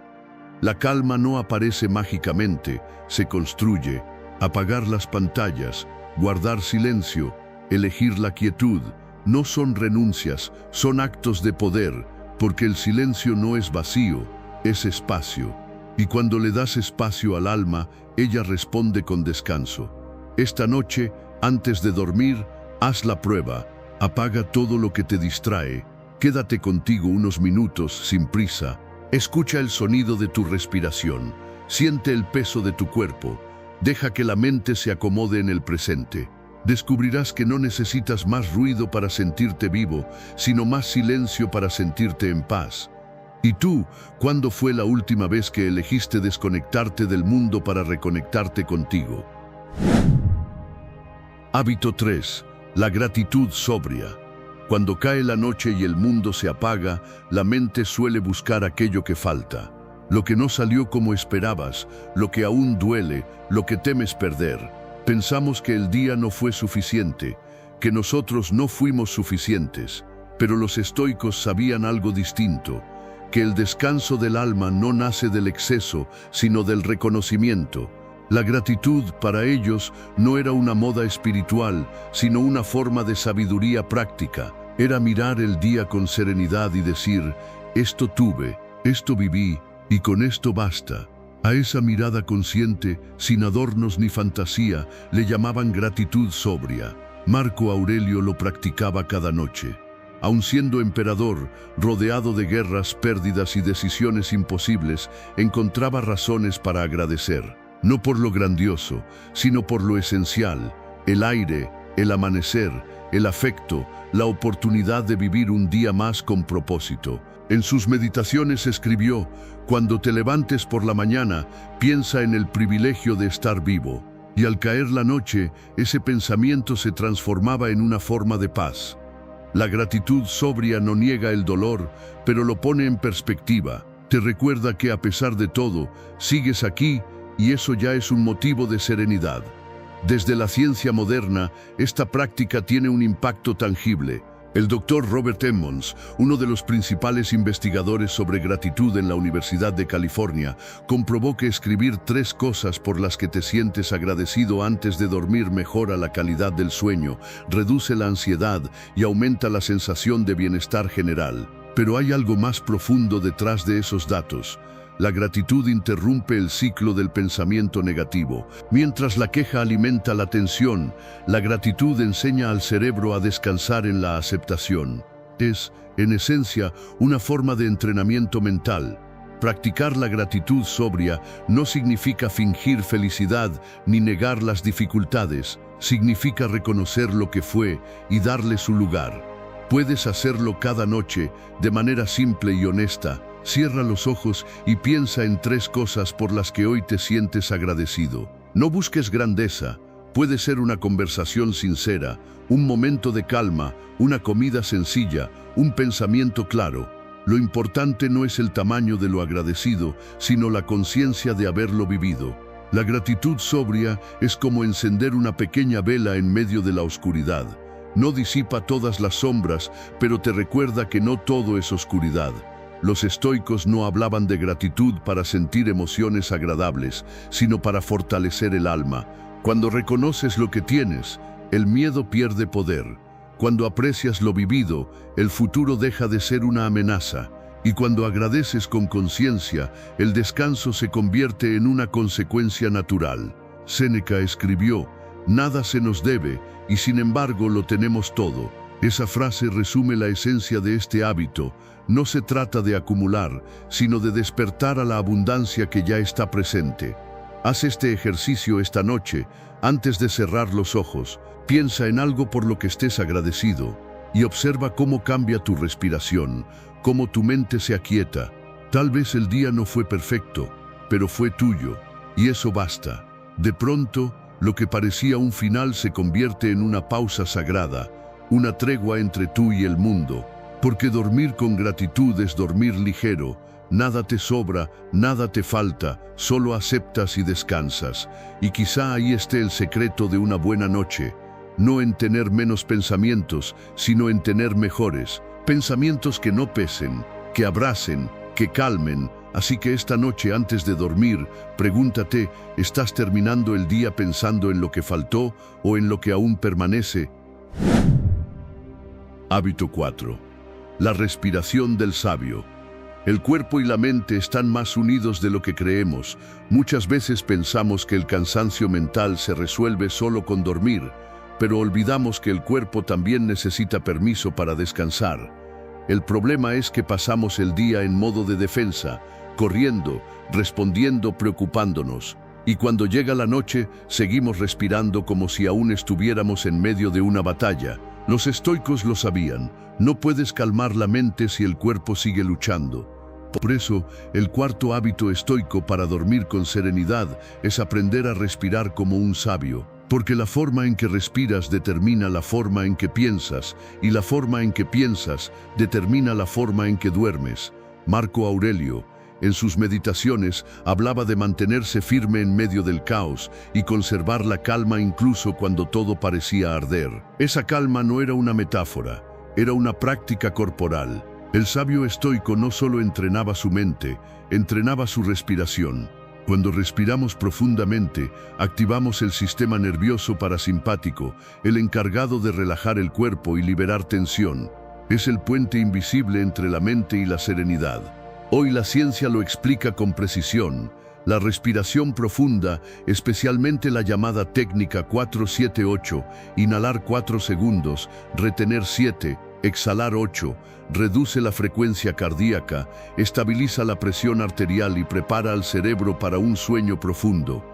La calma no aparece mágicamente, se construye. Apagar las pantallas, guardar silencio, elegir la quietud, no son renuncias, son actos de poder, porque el silencio no es vacío, es espacio. Y cuando le das espacio al alma, ella responde con descanso. Esta noche, antes de dormir, haz la prueba, apaga todo lo que te distrae, quédate contigo unos minutos sin prisa, escucha el sonido de tu respiración, siente el peso de tu cuerpo, deja que la mente se acomode en el presente. Descubrirás que no necesitas más ruido para sentirte vivo, sino más silencio para sentirte en paz. ¿Y tú, cuándo fue la última vez que elegiste desconectarte del mundo para reconectarte contigo? Hábito 3. La gratitud sobria. Cuando cae la noche y el mundo se apaga, la mente suele buscar aquello que falta. Lo que no salió como esperabas, lo que aún duele, lo que temes perder. Pensamos que el día no fue suficiente, que nosotros no fuimos suficientes. Pero los estoicos sabían algo distinto, que el descanso del alma no nace del exceso, sino del reconocimiento. La gratitud para ellos no era una moda espiritual, sino una forma de sabiduría práctica. Era mirar el día con serenidad y decir, esto tuve, esto viví, y con esto basta. A esa mirada consciente, sin adornos ni fantasía, le llamaban gratitud sobria. Marco Aurelio lo practicaba cada noche. Aun siendo emperador, rodeado de guerras, pérdidas y decisiones imposibles, encontraba razones para agradecer. No por lo grandioso, sino por lo esencial, el aire, el amanecer, el afecto, la oportunidad de vivir un día más con propósito. En sus meditaciones escribió, cuando te levantes por la mañana, piensa en el privilegio de estar vivo. Y al caer la noche, ese pensamiento se transformaba en una forma de paz. La gratitud sobria no niega el dolor, pero lo pone en perspectiva. Te recuerda que a pesar de todo, sigues aquí, y eso ya es un motivo de serenidad. Desde la ciencia moderna, esta práctica tiene un impacto tangible. El doctor Robert Emmons, uno de los principales investigadores sobre gratitud en la Universidad de California, comprobó que escribir 3 cosas por las que te sientes agradecido antes de dormir mejora la calidad del sueño, reduce la ansiedad y aumenta la sensación de bienestar general. Pero hay algo más profundo detrás de esos datos. La gratitud interrumpe el ciclo del pensamiento negativo. Mientras la queja alimenta la tensión, la gratitud enseña al cerebro a descansar en la aceptación. Es, en esencia, una forma de entrenamiento mental. Practicar la gratitud sobria no significa fingir felicidad ni negar las dificultades. Significa reconocer lo que fue y darle su lugar. Puedes hacerlo cada noche, de manera simple y honesta. Cierra los ojos y piensa en 3 cosas por las que hoy te sientes agradecido. No busques grandeza. Puede ser una conversación sincera, un momento de calma, una comida sencilla, un pensamiento claro. Lo importante no es el tamaño de lo agradecido, sino la conciencia de haberlo vivido. La gratitud sobria es como encender una pequeña vela en medio de la oscuridad. No disipa todas las sombras, pero te recuerda que no todo es oscuridad. Los estoicos no hablaban de gratitud para sentir emociones agradables, sino para fortalecer el alma. Cuando reconoces lo que tienes, el miedo pierde poder. Cuando aprecias lo vivido, el futuro deja de ser una amenaza. Y cuando agradeces con conciencia, el descanso se convierte en una consecuencia natural. Séneca escribió: «Nada se nos debe, y sin embargo lo tenemos todo». Esa frase resume la esencia de este hábito. No se trata de acumular, sino de despertar a la abundancia que ya está presente. Haz este ejercicio esta noche, antes de cerrar los ojos. Piensa en algo por lo que estés agradecido y observa cómo cambia tu respiración, cómo tu mente se aquieta. Tal vez el día no fue perfecto, pero fue tuyo, y eso basta. De pronto, lo que parecía un final se convierte en una pausa sagrada, una tregua entre tú y el mundo, porque dormir con gratitud es dormir ligero. Nada te sobra, nada te falta, solo aceptas y descansas. Y quizá ahí esté el secreto de una buena noche, no en tener menos pensamientos, sino en tener mejores, pensamientos que no pesen, que abracen, que calmen. Así que esta noche, antes de dormir, pregúntate: ¿estás terminando el día pensando en lo que faltó o en lo que aún permanece? Hábito 4. La respiración del sabio. El cuerpo y la mente están más unidos de lo que creemos. Muchas veces pensamos que el cansancio mental se resuelve solo con dormir, pero olvidamos que el cuerpo también necesita permiso para descansar. El problema es que pasamos el día en modo de defensa, corriendo, respondiendo, preocupándonos. Y cuando llega la noche, seguimos respirando como si aún estuviéramos en medio de una batalla. Los estoicos lo sabían: no puedes calmar la mente si el cuerpo sigue luchando. Por eso, el cuarto hábito estoico para dormir con serenidad es aprender a respirar como un sabio. Porque la forma en que respiras determina la forma en que piensas, y la forma en que piensas determina la forma en que duermes. Marco Aurelio, en sus meditaciones, hablaba de mantenerse firme en medio del caos y conservar la calma incluso cuando todo parecía arder. Esa calma no era una metáfora, era una práctica corporal. El sabio estoico no solo entrenaba su mente, entrenaba su respiración. Cuando respiramos profundamente, activamos el sistema nervioso parasimpático, el encargado de relajar el cuerpo y liberar tensión. Es el puente invisible entre la mente y la serenidad. Hoy la ciencia lo explica con precisión. La respiración profunda, especialmente la llamada técnica 4-7-8, inhalar 4 segundos, retener 7, exhalar 8, reduce la frecuencia cardíaca, estabiliza la presión arterial y prepara al cerebro para un sueño profundo.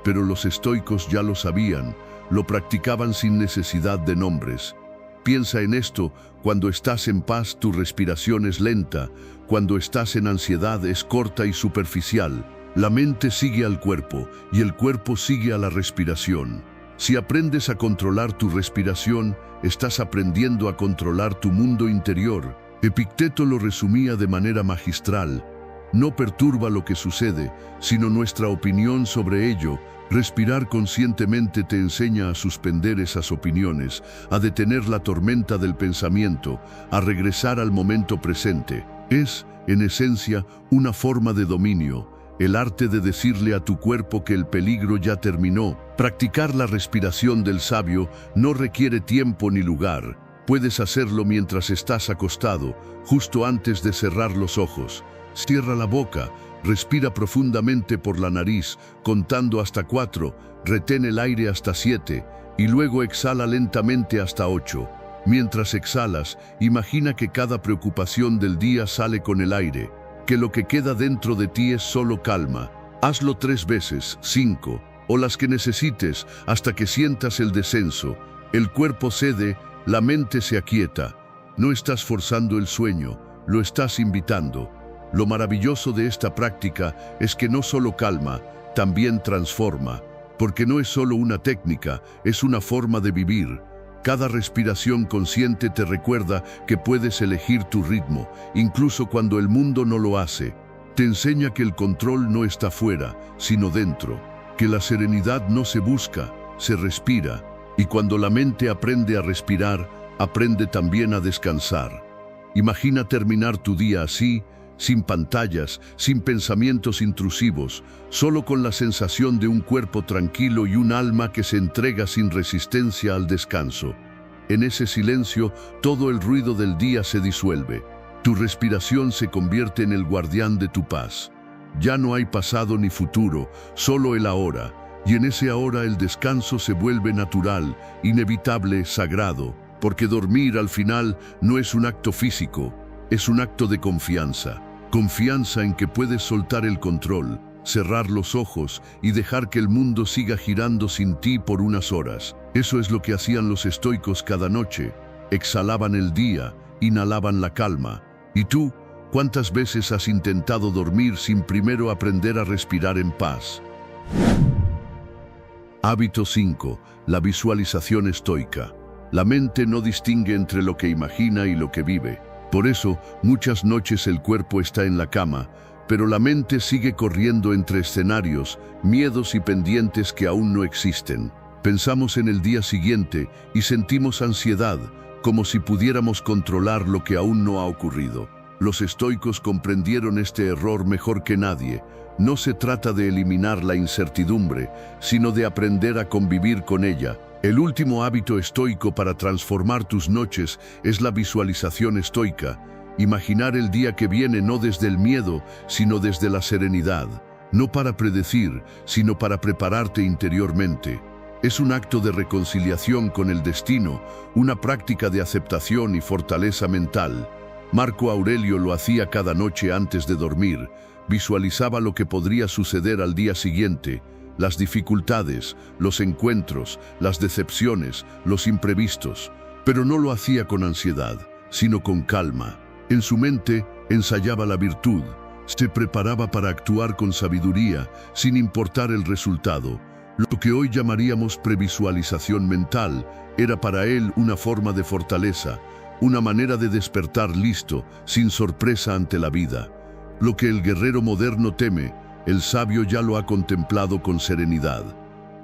Pero los estoicos ya lo sabían, lo practicaban sin necesidad de nombres. Piensa en esto: cuando estás en paz, tu respiración es lenta; cuando estás en ansiedad, es corta y superficial. La mente sigue al cuerpo y el cuerpo sigue a la respiración. Si aprendes a controlar tu respiración, estás aprendiendo a controlar tu mundo interior. Epicteto lo resumía de manera magistral: no perturba lo que sucede, sino nuestra opinión sobre ello. Respirar conscientemente te enseña a suspender esas opiniones, a detener la tormenta del pensamiento, a regresar al momento presente. Es, en esencia, una forma de dominio, el arte de decirle a tu cuerpo que el peligro ya terminó. Practicar la respiración del sabio no requiere tiempo ni lugar. Puedes hacerlo mientras estás acostado, justo antes de cerrar los ojos. Cierra la boca, respira profundamente por la nariz, contando hasta 4, retén el aire hasta 7, y luego exhala lentamente hasta 8. Mientras exhalas, imagina que cada preocupación del día sale con el aire, que lo que queda dentro de ti es solo calma. Hazlo 3 veces, 5, o las que necesites, hasta que sientas el descenso. El cuerpo cede, la mente se aquieta. No estás forzando el sueño, lo estás invitando. Lo maravilloso de esta práctica es que no solo calma, también transforma, porque no es solo una técnica, es una forma de vivir. Cada respiración consciente te recuerda que puedes elegir tu ritmo, incluso cuando el mundo no lo hace. Te enseña que el control no está fuera, sino dentro, que la serenidad no se busca, se respira, y cuando la mente aprende a respirar, aprende también a descansar. Imagina terminar tu día así, sin pantallas, sin pensamientos intrusivos, solo con la sensación de un cuerpo tranquilo y un alma que se entrega sin resistencia al descanso. En ese silencio, todo el ruido del día se disuelve. Tu respiración se convierte en el guardián de tu paz. Ya no hay pasado ni futuro, solo el ahora. Y en ese ahora el descanso se vuelve natural, inevitable, sagrado. Porque dormir al final no es un acto físico, es un acto de confianza. Confianza en que puedes soltar el control, cerrar los ojos y dejar que el mundo siga girando sin ti por unas horas. Eso es lo que hacían los estoicos cada noche. Exhalaban el día, inhalaban la calma. ¿Y tú, cuántas veces has intentado dormir sin primero aprender a respirar en paz? Hábito 5. La visualización estoica. La mente no distingue entre lo que imagina y lo que vive. Por eso, muchas noches el cuerpo está en la cama, pero la mente sigue corriendo entre escenarios, miedos y pendientes que aún no existen. Pensamos en el día siguiente y sentimos ansiedad, como si pudiéramos controlar lo que aún no ha ocurrido. Los estoicos comprendieron este error mejor que nadie. No se trata de eliminar la incertidumbre, sino de aprender a convivir con ella. El último hábito estoico para transformar tus noches es la visualización estoica. Imaginar el día que viene no desde el miedo, sino desde la serenidad. No para predecir, sino para prepararte interiormente. Es un acto de reconciliación con el destino, una práctica de aceptación y fortaleza mental. Marco Aurelio lo hacía cada noche antes de dormir. Visualizaba lo que podría suceder al día siguiente, las dificultades, los encuentros, las decepciones, los imprevistos. Pero no lo hacía con ansiedad, sino con calma. En su mente ensayaba la virtud, se preparaba para actuar con sabiduría, sin importar el resultado. Lo que hoy llamaríamos previsualización mental era para él una forma de fortaleza, una manera de despertar listo, sin sorpresa ante la vida. Lo que el guerrero moderno teme, el sabio ya lo ha contemplado con serenidad.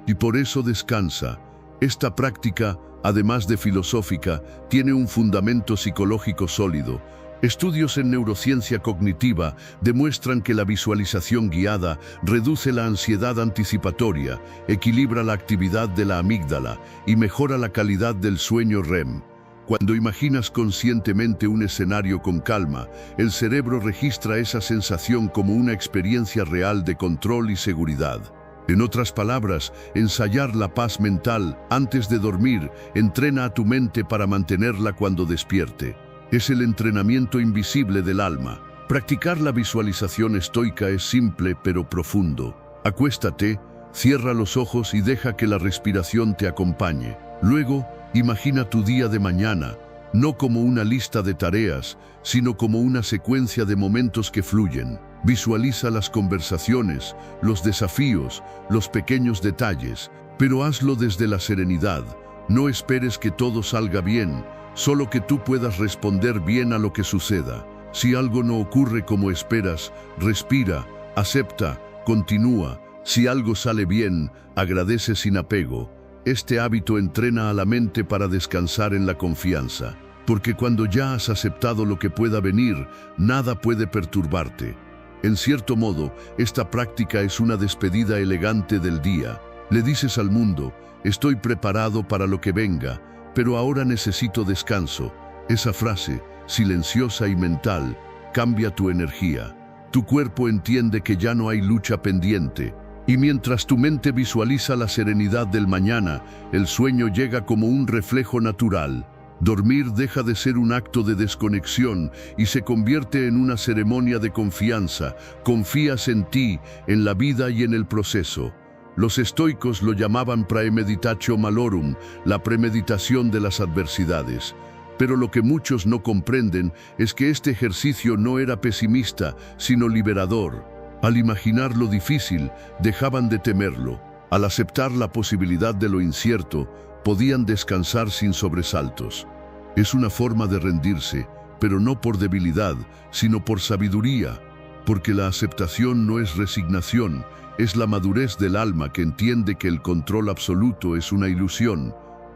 Y por eso descansa. Esta práctica, además de filosófica, tiene un fundamento psicológico sólido. Estudios en neurociencia cognitiva demuestran que la visualización guiada reduce la ansiedad anticipatoria, equilibra la actividad de la amígdala y mejora la calidad del sueño REM. Cuando imaginas conscientemente un escenario con calma, el cerebro registra esa sensación como una experiencia real de control y seguridad. En otras palabras, ensayar la paz mental antes de dormir entrena a tu mente para mantenerla cuando despierte. Es el entrenamiento invisible del alma. Practicar la visualización estoica es simple pero profundo. Acuéstate, cierra los ojos y deja que la respiración te acompañe. Luego, imagina tu día de mañana, no como una lista de tareas, sino como una secuencia de momentos que fluyen. Visualiza las conversaciones, los desafíos, los pequeños detalles, pero hazlo desde la serenidad. No esperes que todo salga bien, solo que tú puedas responder bien a lo que suceda. Si algo no ocurre como esperas, respira, acepta, continúa. Si algo sale bien, agradece sin apego. Este hábito entrena a la mente para descansar en la confianza, porque cuando ya has aceptado lo que pueda venir, nada puede perturbarte. En cierto modo, esta práctica es una despedida elegante del día. Le dices al mundo, estoy preparado para lo que venga, pero ahora necesito descanso. Esa frase, silenciosa y mental, cambia tu energía. Tu cuerpo entiende que ya no hay lucha pendiente. Y mientras tu mente visualiza la serenidad del mañana, el sueño llega como un reflejo natural. Dormir deja de ser un acto de desconexión y se convierte en una ceremonia de confianza. Confías en ti, en la vida y en el proceso. Los estoicos lo llamaban praemeditatio malorum, la premeditación de las adversidades. Pero lo que muchos no comprenden es que este ejercicio no era pesimista, sino liberador. Al imaginar lo difícil, dejaban de temerlo. Al aceptar la posibilidad de lo incierto, podían descansar sin sobresaltos. Es una forma de rendirse, pero no por debilidad, sino por sabiduría, porque la aceptación no es resignación, es la madurez del alma que entiende que el control absoluto es una ilusión.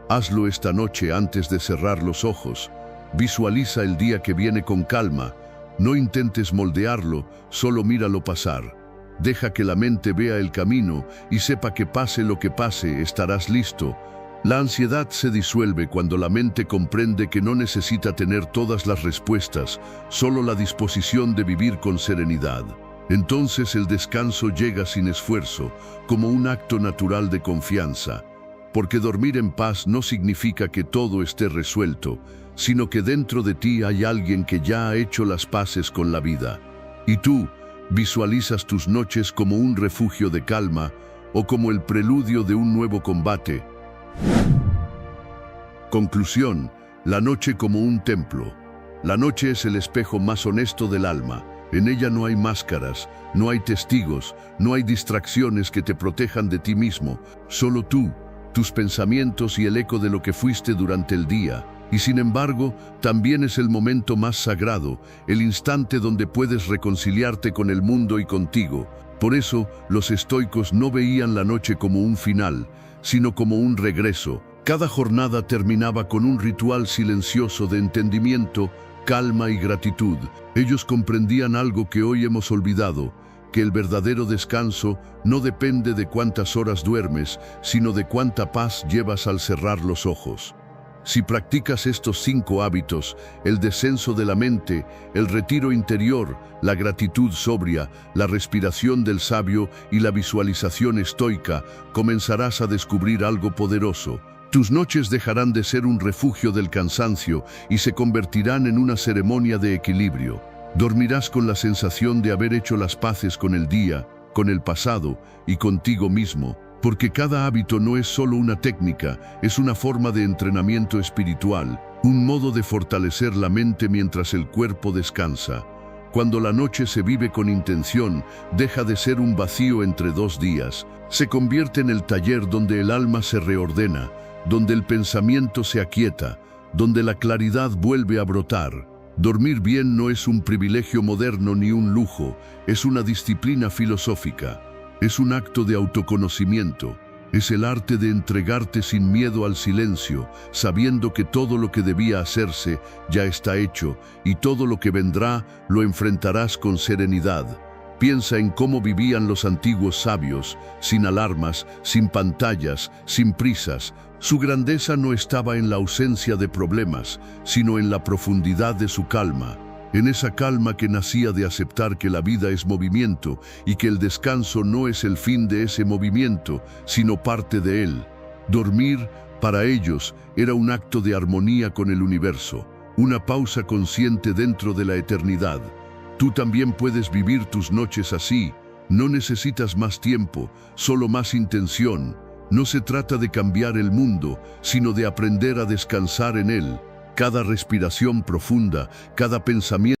Hazlo esta noche antes de cerrar los ojos. Visualiza el día que viene con calma. No intentes moldearlo, solo míralo pasar. Deja que la mente vea el camino y sepa que pase lo que pase, estarás listo. La ansiedad se disuelve cuando la mente comprende que no necesita tener todas las respuestas, solo la disposición de vivir con serenidad. Entonces el descanso llega sin esfuerzo, como un acto natural de confianza, porque dormir en paz no significa que todo esté resuelto, sino que dentro de ti hay alguien que ya ha hecho las paces con la vida. Y tú visualizas tus noches como un refugio de calma o como el preludio de un nuevo combate. Conclusión: la noche como un templo. La noche es el espejo más honesto del alma. En ella no hay máscaras, no hay testigos, no hay distracciones que te protejan de ti mismo. Solo tú, tus pensamientos y el eco de lo que fuiste durante el día. Y sin embargo, también es el momento más sagrado, el instante donde puedes reconciliarte con el mundo y contigo. Por eso, los estoicos no veían la noche como un final, sino como un regreso. Cada jornada terminaba con un ritual silencioso de entendimiento, calma y gratitud. Ellos comprendían algo que hoy hemos olvidado, que el verdadero descanso no depende de cuántas horas duermes, sino de cuánta paz llevas al cerrar los ojos. Si practicas estos 5 hábitos, el descenso de la mente, el retiro interior, la gratitud sobria, la respiración del sabio y la visualización estoica, comenzarás a descubrir algo poderoso. Tus noches dejarán de ser un refugio del cansancio y se convertirán en una ceremonia de equilibrio. Dormirás con la sensación de haber hecho las paces con el día, con el pasado y contigo mismo. Porque cada hábito no es solo una técnica, es una forma de entrenamiento espiritual, un modo de fortalecer la mente mientras el cuerpo descansa. Cuando la noche se vive con intención, deja de ser un vacío entre 2 días, se convierte en el taller donde el alma se reordena, donde el pensamiento se aquieta, donde la claridad vuelve a brotar. Dormir bien no es un privilegio moderno ni un lujo, es una disciplina filosófica. Es un acto de autoconocimiento, es el arte de entregarte sin miedo al silencio, sabiendo que todo lo que debía hacerse ya está hecho y todo lo que vendrá lo enfrentarás con serenidad. Piensa en cómo vivían los antiguos sabios, sin alarmas, sin pantallas, sin prisas. Su grandeza no estaba en la ausencia de problemas, sino en la profundidad de su calma. En esa calma que nacía de aceptar que la vida es movimiento y que el descanso no es el fin de ese movimiento, sino parte de él. Dormir, para ellos, era un acto de armonía con el universo, una pausa consciente dentro de la eternidad. Tú también puedes vivir tus noches así. No necesitas más tiempo, solo más intención. No se trata de cambiar el mundo, sino de aprender a descansar en él. Cada respiración profunda, cada pensamiento